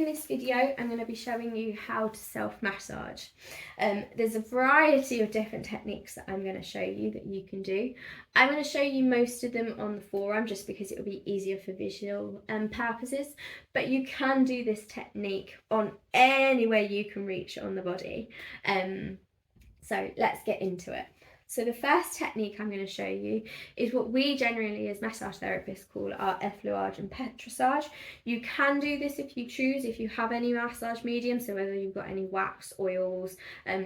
In this video, I'm going to be showing you how to self-massage. There's a variety of different techniques that I'm going to show you that you can do. I'm going to show you most of them on the forearm just because it will be easier for visual purposes, but you can do this technique on anywhere you can reach on the body. So let's get into it. So the first technique I'm going to show you is what we generally as massage therapists call our effleurage and petrissage. You can do this if you choose, if you have any massage medium, so whether you've got any wax, oils,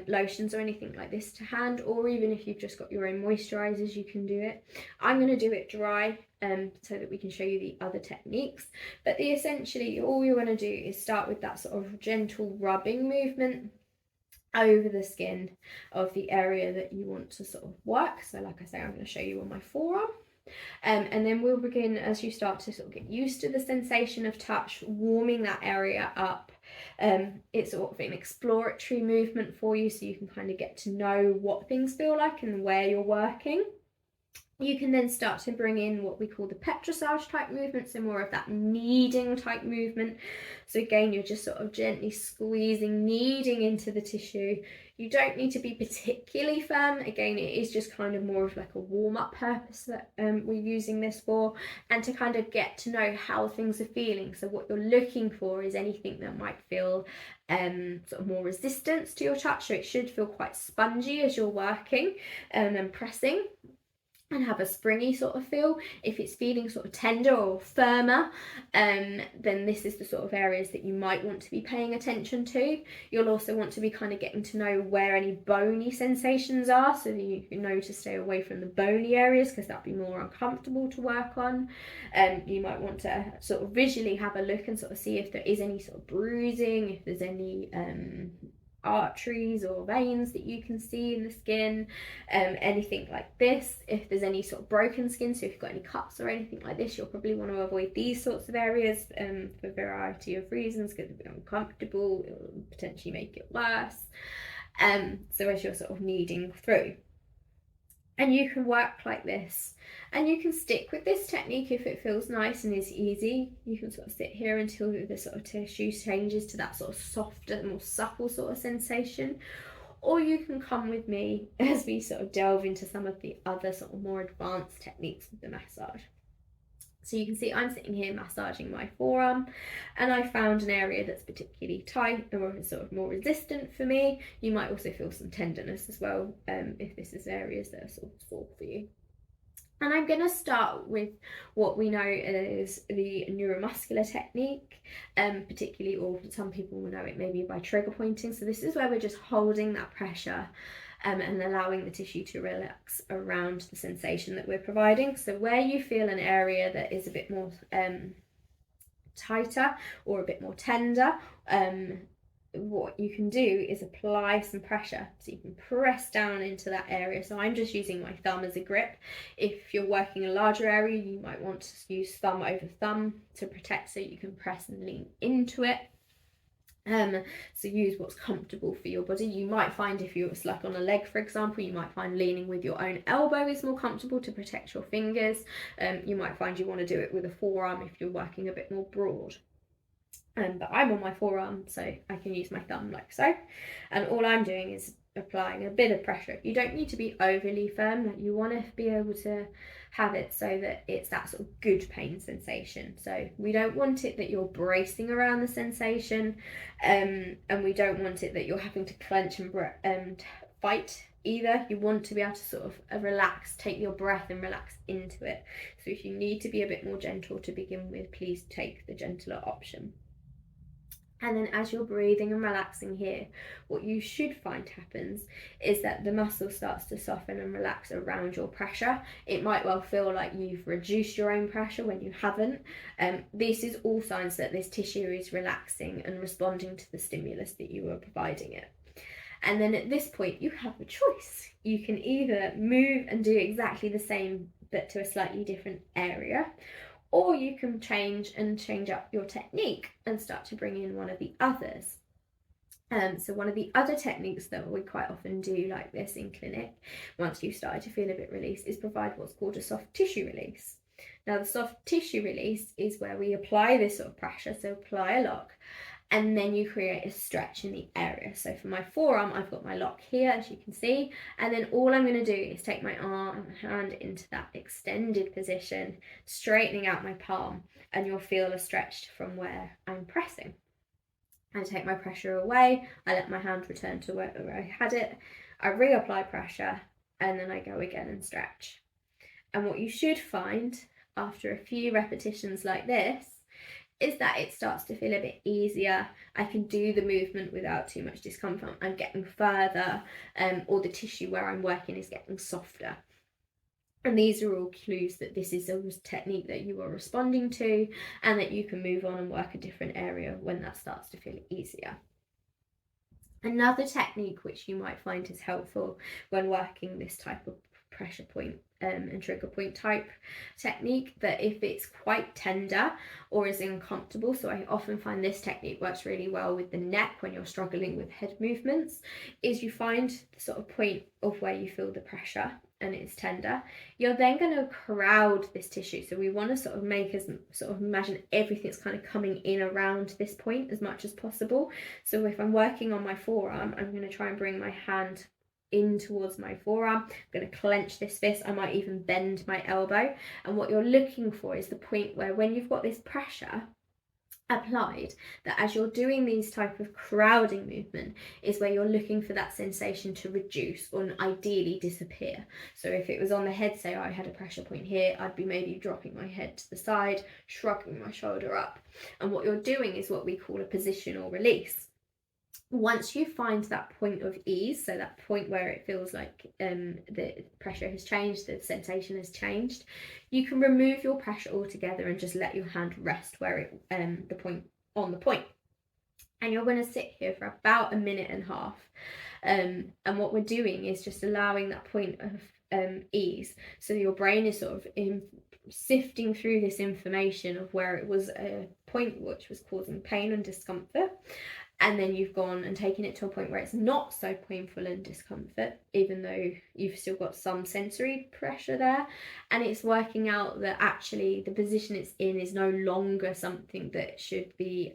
lotions or anything like this to hand, or even if you've just got your own moisturisers, you can do it. I'm going to do it dry so that we can show you the other techniques. But essentially all you want to do is start with that sort of gentle rubbing movement over the skin of the area that you want to sort of work. So like I say, I'm going to show you on my forearm. And then we'll begin, as you start to sort of get used to the sensation of touch, warming that area up. It's sort of an exploratory movement for you, so you can kind of get to know what things feel like and where you're working. You can then start to bring in what we call the petrissage type movement, so more of that kneading type movement. So again, you're just sort of gently squeezing, kneading into the tissue. You don't need to be particularly firm. Again, it is just kind of more of like a warm-up purpose that we're using this for, and to kind of get to know how things are feeling. So what you're looking for is anything that might feel sort of more resistance to your touch. So it should feel quite spongy as you're working and pressing, and have a springy sort of feel. If it's feeling sort of tender or firmer, then this is the sort of areas that you might want to be paying attention to. You'll also want to be kind of getting to know where any bony sensations are, so that you know to stay away from the bony areas because that'd be more uncomfortable to work on. You might want to sort of visually have a look and sort of see if there is any sort of bruising, if there's any arteries or veins that you can see in the skin, anything like this. If there's any sort of broken skin, so if you've got any cuts or anything like this, you'll probably want to avoid these sorts of areas for a variety of reasons, because it'll be uncomfortable, it will potentially make it worse. So as you're sort of kneading through, and you can work like this, and you can stick with this technique if it feels nice and is easy. You can sort of sit here until the sort of tissue changes to that sort of softer, more supple sort of sensation, or you can come with me as we sort of delve into some of the other sort of more advanced techniques of the massage. So you can see I'm sitting here massaging my forearm, and I found an area that's particularly tight or sort of more resistant for me. You might also feel some tenderness as well if this is areas that are sort of sore for you. And I'm going to start with what we know as the neuromuscular technique, particularly, or some people will know it maybe by trigger pointing. So this is where we're just holding that pressure and allowing the tissue to relax around the sensation that we're providing. So where you feel an area that is a bit more tighter or a bit more tender, what you can do is apply some pressure, so you can press down into that area. So I'm just using my thumb as a grip. If you're working a larger area, you might want to use thumb over thumb to protect, so you can press and lean into it. So use what's comfortable for your body. You might find if you're like on a leg, for example, you might find leaning with your own elbow is more comfortable to protect your fingers. You might find you want to do it with a forearm if you're working a bit more broad. But I'm on my forearm, so I can use my thumb like so, and all I'm doing is applying a bit of pressure. You don't need to be overly firm. You want to be able to have it so that it's that sort of good pain sensation. So we don't want it that you're bracing around the sensation, and we don't want it that you're having to clench and fight either. You want to be able to sort of relax, take your breath and relax into it. So if you need to be a bit more gentle to begin with, please take the gentler option. And then as you're breathing and relaxing here, what you should find happens is that the muscle starts to soften and relax around your pressure. It might well feel like you've reduced your own pressure when you haven't. This is all signs that this tissue is relaxing and responding to the stimulus that you are providing it. And then at this point, you have a choice. You can either move and do exactly the same, but to a slightly different area, or you can change up your technique and start to bring in one of the others. So one of the other techniques that we quite often do like this in clinic, once you've started to feel a bit released, is provide what's called a soft tissue release. Now the soft tissue release is where we apply this sort of pressure, so apply a lock, and then you create a stretch in the area. So for my forearm, I've got my lock here, as you can see, and then all I'm going to do is take my arm and hand into that extended position, straightening out my palm, and you'll feel a stretch from where I'm pressing. I take my pressure away, I let my hand return to where I had it, I reapply pressure, and then I go again and stretch. And what you should find after a few repetitions like this is that it starts to feel a bit easier. I can do the movement without too much discomfort. I'm getting further, or the tissue where I'm working is getting softer. And these are all clues that this is a technique that you are responding to, and that you can move on and work a different area when that starts to feel easier. Another technique which you might find is helpful when working this type of pressure point and trigger point type technique, that if it's quite tender or is uncomfortable, so I often find this technique works really well with the neck when you're struggling with head movements, is you find the sort of point of where you feel the pressure and it's tender. You're then going to crowd this tissue, so we want to sort of make us sort of imagine everything's kind of coming in around this point as much as possible. So if I'm working on my forearm, I'm going to try and bring my hand in towards my forearm. I'm going to clench this fist. I might even bend my elbow, and what you're looking for is the point where, when you've got this pressure applied, that as you're doing these type of crowding movement is where you're looking for that sensation to reduce or ideally disappear. So if it was on the head, say I had a pressure point here, I'd be maybe dropping my head to the side, shrugging my shoulder up, and what you're doing is what we call a positional release. Once you find that point of ease, so that point where it feels like the pressure has changed, the sensation has changed, you can remove your pressure altogether and just let your hand rest where it the point on the point. And you're going to sit here for about a minute and a half. And what we're doing is just allowing that point of ease. So your brain is sort of sifting through this information of where it was a point which was causing pain and discomfort. And then you've gone and taken it to a point where it's not so painful and discomfort, even though you've still got some sensory pressure there. And it's working out that actually the position it's in is no longer something that should be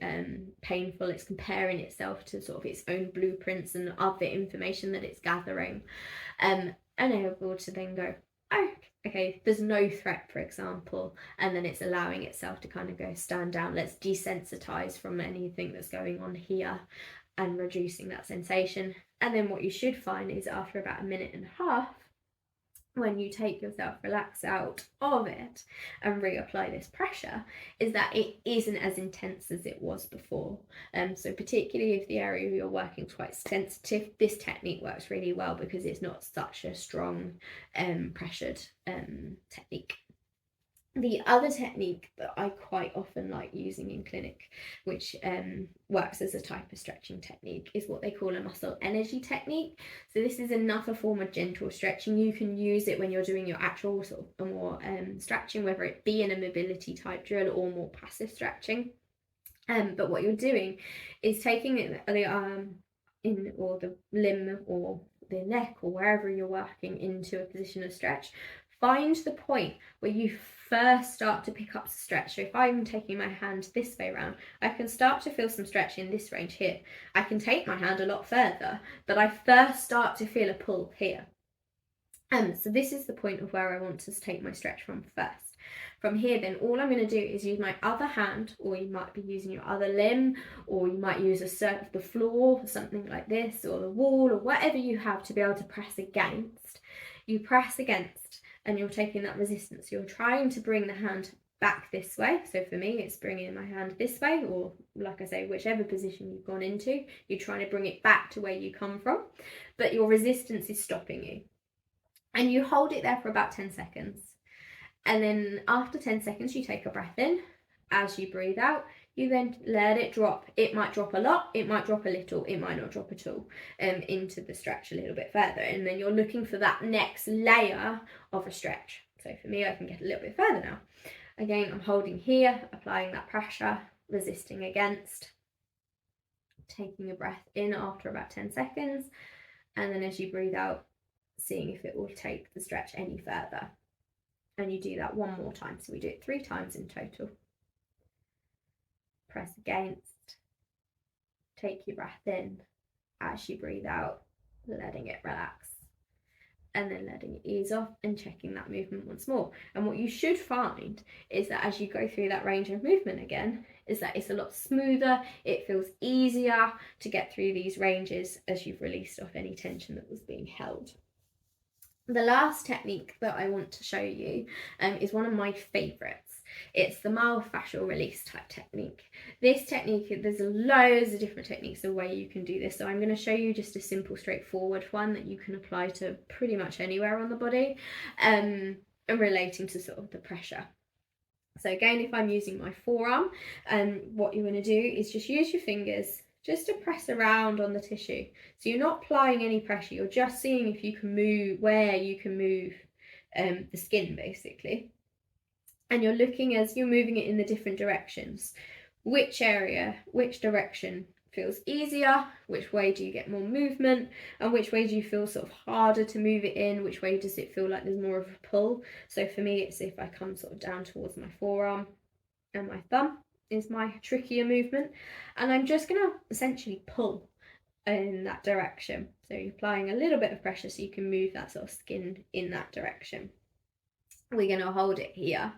painful. It's comparing itself to sort of its own blueprints and other information that it's gathering. And able to then go, oh, okay, there's no threat, for example, and then it's allowing itself to kind of go, stand down, let's desensitize from anything that's going on here, and reducing that sensation. And then what you should find is after about a minute and a half, when you take yourself relax out of it and reapply this pressure, is that it isn't as intense as it was before. So particularly if the area you're working is quite sensitive, this technique works really well because it's not such a strong pressured technique. The other technique that I quite often like using in clinic, which works as a type of stretching technique, is what they call a muscle energy technique. So this is another form of gentle stretching. You can use it when you're doing your actual sort of more stretching, whether it be in a mobility type drill or more passive stretching. But what you're doing is taking the arm in, or the limb or the neck or wherever you're working, into a position of stretch. Find the point where you first start to pick up the stretch. So if I'm taking my hand this way around, I can start to feel some stretch in this range here. I can take my hand a lot further, but I first start to feel a pull here. So this is the point of where I want to take my stretch from first. From here, then all I'm going to do is use my other hand, or you might be using your other limb, or you might use the floor, something like this, or the wall, or whatever you have to be able to press against. You press against, and you're taking that resistance. You're trying to bring the hand back this way. So for me, it's bringing my hand this way, or like I say, whichever position you've gone into, you're trying to bring it back to where you come from, but your resistance is stopping you. And you hold it there for about 10 seconds. And then after 10 seconds, you take a breath in. As you breathe out, you then let it drop. It might drop a lot, it might drop a little, it might not drop at all, into the stretch a little bit further. And then you're looking for that next layer of a stretch. So for me, I can get a little bit further now. Again, I'm holding here, applying that pressure, resisting against, taking a breath in after about 10 seconds. And then as you breathe out, seeing if it will take the stretch any further. And you do that one more time. So we do it 3 times in total. Press against, take your breath in as you breathe out, letting it relax, and then letting it ease off and checking that movement once more. And what you should find is that as you go through that range of movement again, is that it's a lot smoother, it feels easier to get through these ranges as you've released off any tension that was being held. The last technique that I want to show you is one of my favourites. It's the Myofascial Release type technique. This technique, there's loads of different techniques of way you can do this. So I'm going to show you just a simple, straightforward one that you can apply to pretty much anywhere on the body, and relating to sort of the pressure. So again, if I'm using my forearm, what you're going to do is just use your fingers just to press around on the tissue. So you're not applying any pressure, you're just seeing if you can move, where you can move the skin basically. And you're looking as you're moving it in the different directions. Which area, which direction feels easier, which way do you get more movement, and which way do you feel sort of harder to move it in, which way does it feel like there's more of a pull. So for me, it's if I come sort of down towards my forearm and my thumb is my trickier movement, and I'm just going to essentially pull in that direction. So you're applying a little bit of pressure so you can move that sort of skin in that direction. We're going to hold it here,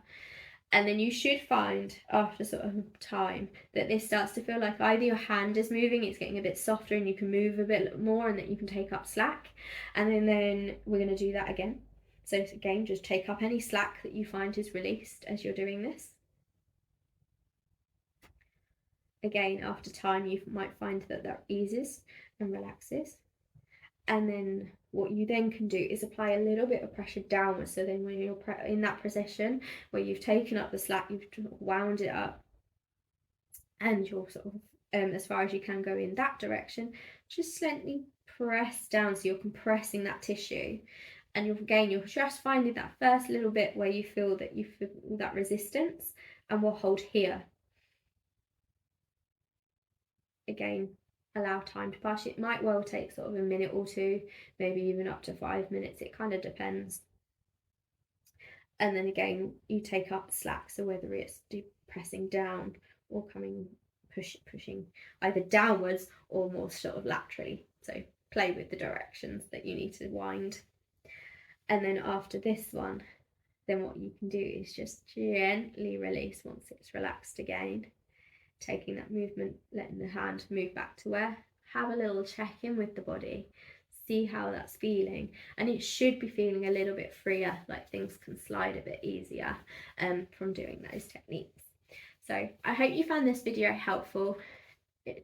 and then you should find after sort of time that this starts to feel like either your hand is moving, it's getting a bit softer and you can move a bit more and that you can take up slack. And then we're going to do that again. So again, just take up any slack that you find is released as you're doing this. Again, after time, you might find that that eases and relaxes. And then what you then can do is apply a little bit of pressure downwards. So then when you're in that position where you've taken up the slack, you've wound it up, and you're sort of as far as you can go in that direction, just gently press down so you're compressing that tissue. And you're just finding that first little bit where you feel that resistance, and we'll hold here. Again, allow time to pass. It might well take sort of a minute or two, maybe even up to 5 minutes, it kind of depends. And then again, you take up the slack, so whether it's pressing down or pushing either downwards or more sort of laterally. So play with the directions that you need to wind. And then after this one, then what you can do is just gently release once it's relaxed again. Taking that movement, letting the hand move back to where, have a little check-in with the body, see how that's feeling, and it should be feeling a little bit freer, like things can slide a bit easier from doing those techniques. So I hope you found this video helpful.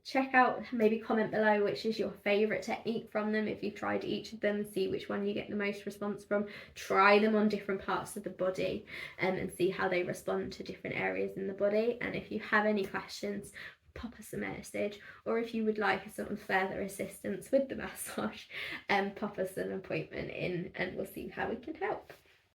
Check out, maybe comment below which is your favourite technique from them, if you've tried each of them, see which one you get the most response from. Try them on different parts of the body and see how they respond to different areas in the body. And if you have any questions, pop us a message, or if you would like some further assistance with the massage, pop us an appointment in and we'll see how we can help.